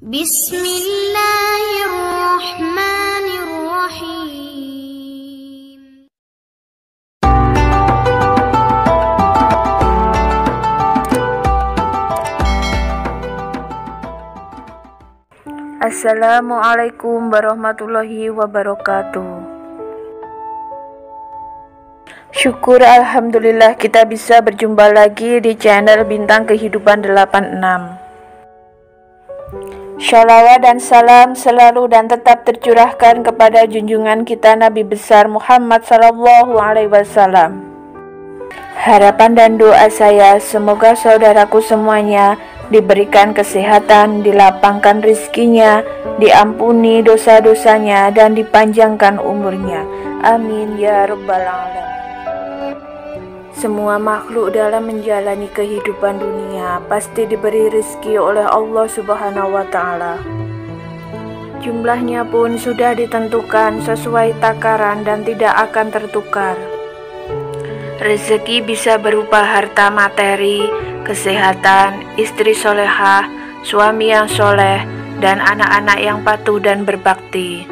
Bismillahirrahmanirrahim. Assalamualaikum warahmatullahi wabarakatuh. Syukur alhamdulillah kita bisa berjumpa lagi di channel Bintang Kehidupan 86. Shalawat dan salam selalu dan tetap tercurahkan kepada junjungan kita Nabi besar Muhammad SAW. Harapan dan doa saya semoga saudaraku semuanya diberikan kesehatan, dilapangkan rezekinya, diampuni dosa-dosanya, dan dipanjangkan umurnya. Amin ya rabbal alamin. Semua makhluk dalam menjalani kehidupan dunia pasti diberi rezeki oleh Allah Subhanahu wa Ta'ala. Jumlahnya pun sudah ditentukan sesuai takaran dan tidak akan tertukar. Rezeki bisa berupa harta materi, kesehatan, istri solehah, suami yang soleh, dan anak-anak yang patuh dan berbakti.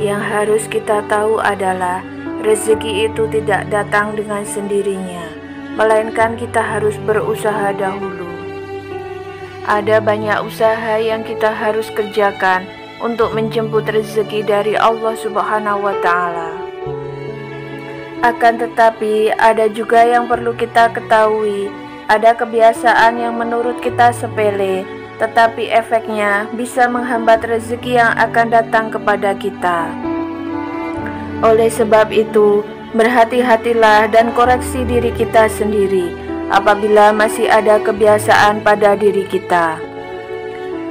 Yang harus kita tahu adalah rezeki itu tidak datang dengan sendirinya, melainkan kita harus berusaha dahulu. Ada banyak usaha yang kita harus kerjakan untuk menjemput rezeki dari Allah Subhanahu wa Ta'ala. Akan tetapi, ada juga yang perlu kita ketahui. Ada kebiasaan yang menurut kita sepele, tetapi efeknya bisa menghambat rezeki yang akan datang kepada kita. Oleh sebab itu, berhati-hatilah dan koreksi diri kita sendiri apabila masih ada kebiasaan pada diri kita.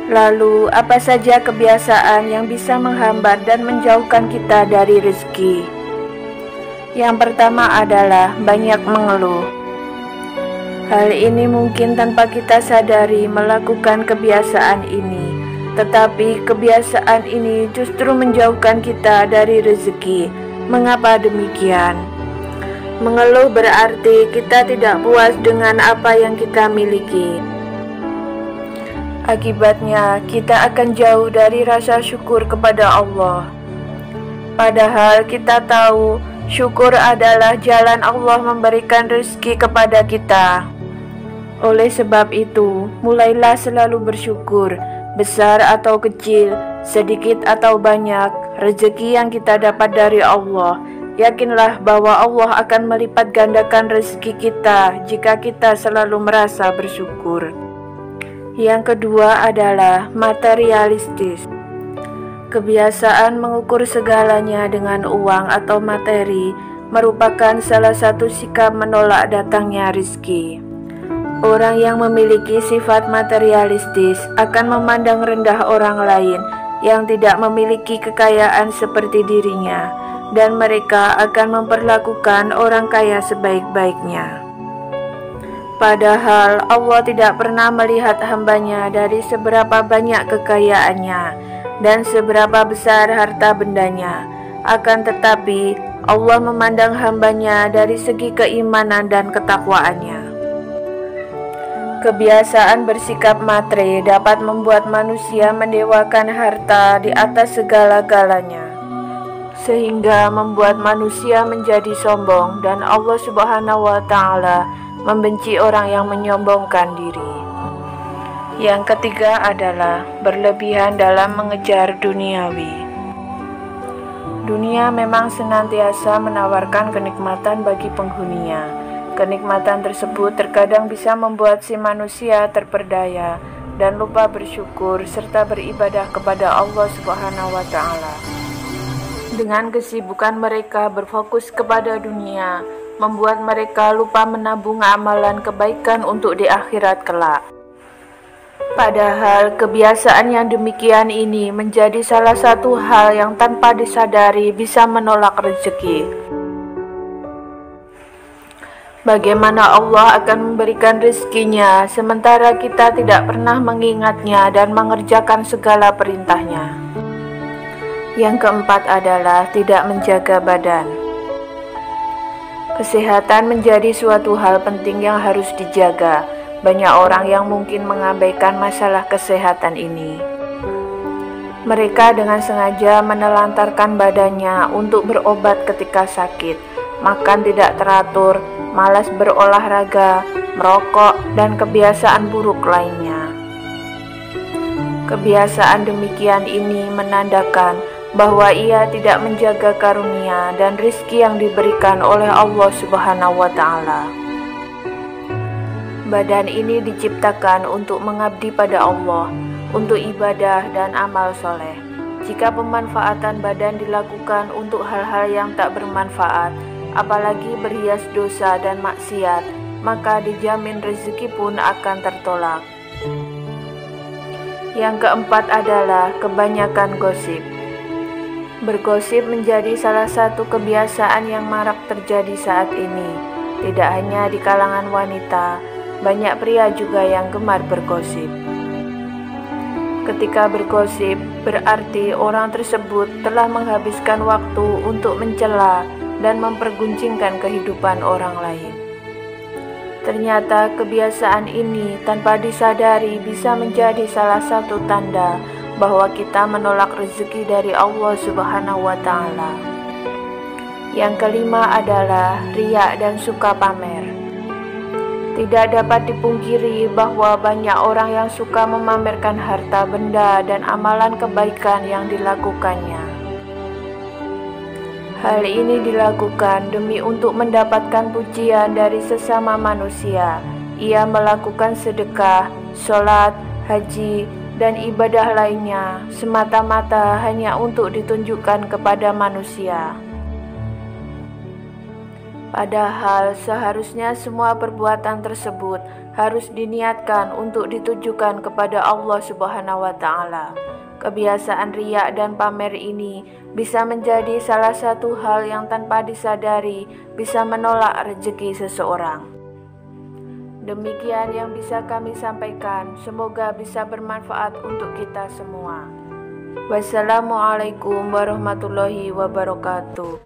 Lalu, apa saja kebiasaan yang bisa menghambat dan menjauhkan kita dari rezeki? Yang pertama adalah banyak mengeluh. Hal ini mungkin tanpa kita sadari melakukan kebiasaan ini, tetapi kebiasaan ini justru menjauhkan kita dari rezeki. Mengapa demikian? Mengeluh berarti kita tidak puas dengan apa yang kita miliki. Akibatnya, kita akan jauh dari rasa syukur kepada Allah. Padahal kita tahu, syukur adalah jalan Allah memberikan rezeki kepada kita. Oleh sebab itu, mulailah selalu bersyukur, besar atau kecil, sedikit atau banyak, rezeki yang kita dapat dari Allah. Yakinlah bahwa Allah akan melipat gandakan rezeki kita jika kita selalu merasa bersyukur. Yang kedua adalah materialistis. Kebiasaan mengukur segalanya dengan uang atau materi merupakan salah satu sikap menolak datangnya rezeki. Orang yang memiliki sifat materialistis akan memandang rendah orang lain yang tidak memiliki kekayaan seperti dirinya, dan mereka akan memperlakukan orang kaya sebaik-baiknya. Padahal Allah tidak pernah melihat hambanya dari seberapa banyak kekayaannya dan seberapa besar harta bendanya. Akan tetapi Allah memandang hambanya dari segi keimanan dan ketakwaannya. Kebiasaan bersikap matre dapat membuat manusia mendewakan harta di atas segala-galanya, sehingga membuat manusia menjadi sombong, dan Allah Subhanahu wa Ta'ala membenci orang yang menyombongkan diri. Yang ketiga adalah berlebihan dalam mengejar duniawi. Dunia memang senantiasa menawarkan kenikmatan bagi penghuninya. Kenikmatan tersebut terkadang bisa membuat si manusia terperdaya dan lupa bersyukur serta beribadah kepada Allah Subhanahu wa Ta'ala. Dengan kesibukan mereka berfokus kepada dunia, membuat mereka lupa menabung amalan kebaikan untuk di akhirat kelak. Padahal kebiasaan yang demikian ini menjadi salah satu hal yang tanpa disadari bisa menolak rezeki. Bagaimana Allah akan memberikan rezekinya sementara kita tidak pernah mengingatnya dan mengerjakan segala perintahnya? Yang keempat adalah tidak menjaga badan. Kesehatan menjadi suatu hal penting yang harus dijaga. banyak orang yang mungkin mengabaikan masalah kesehatan ini. Mereka dengan sengaja menelantarkan badannya untuk berobat ketika sakit, makan tidak teratur, malas berolahraga, merokok, dan kebiasaan buruk lainnya. Kebiasaan demikian ini menandakan bahwa ia tidak menjaga karunia dan rizki yang diberikan oleh Allah Subhanahu wa Ta'ala. Badan ini diciptakan untuk mengabdi pada Allah, untuk ibadah dan amal soleh. Jika pemanfaatan badan dilakukan untuk hal-hal yang tak bermanfaat, apalagi berhias dosa dan maksiat, maka dijamin rezeki pun akan tertolak. Yang keempat adalah kebanyakan gosip. Bergosip menjadi salah satu kebiasaan yang marak terjadi saat ini. Tidak hanya di kalangan wanita, banyak pria juga yang gemar bergosip. Ketika bergosip, berarti orang tersebut telah menghabiskan waktu untuk mencela dan memperguncingkan kehidupan orang lain. Ternyata kebiasaan ini tanpa disadari bisa menjadi salah satu tanda bahwa kita menolak rezeki dari Allah Subhanahu wa Ta'ala. Yang kelima adalah riya dan suka pamer. Tidak dapat dipungkiri bahwa banyak orang yang suka memamerkan harta benda dan amalan kebaikan yang dilakukannya. Hal ini dilakukan demi untuk mendapatkan pujian dari sesama manusia. Ia melakukan sedekah, sholat, haji, dan ibadah lainnya semata-mata hanya untuk ditunjukkan kepada manusia. Padahal seharusnya semua perbuatan tersebut harus diniatkan untuk ditujukan kepada Allah Subhanahu wa Ta'ala. Kebiasaan riya dan pamer ini bisa menjadi salah satu hal yang tanpa disadari bisa menolak rezeki seseorang. Demikian yang bisa kami sampaikan, semoga bisa bermanfaat untuk kita semua. Wassalamualaikum warahmatullahi wabarakatuh.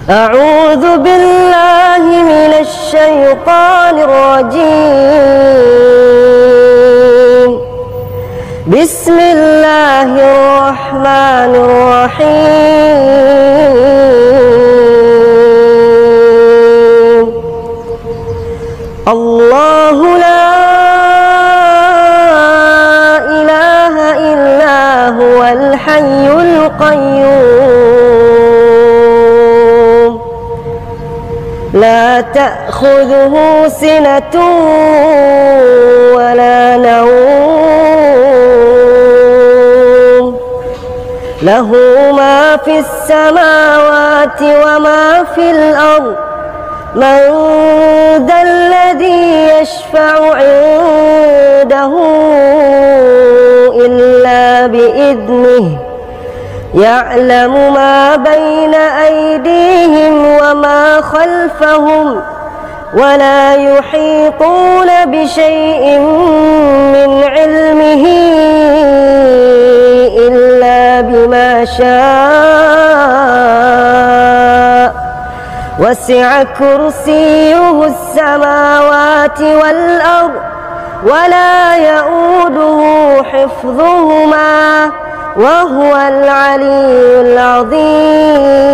أعوذ بالله من الشيطان الرجيم بسم الله الرحمن الرحيم الله لا إله إلا هو الحي القيوم لا تأخذه سنة ولا نوم له ما في السماوات وما في الأرض من ذا الذي يشفع عنده إلا بإذنه يعلم ما بين أيديهم وما خلفهم ولا يحيطون بشيء من علمه إلا بما شاء وسع كرسيه السماوات والأرض ولا يؤوده حفظهما وهو العلي العظيم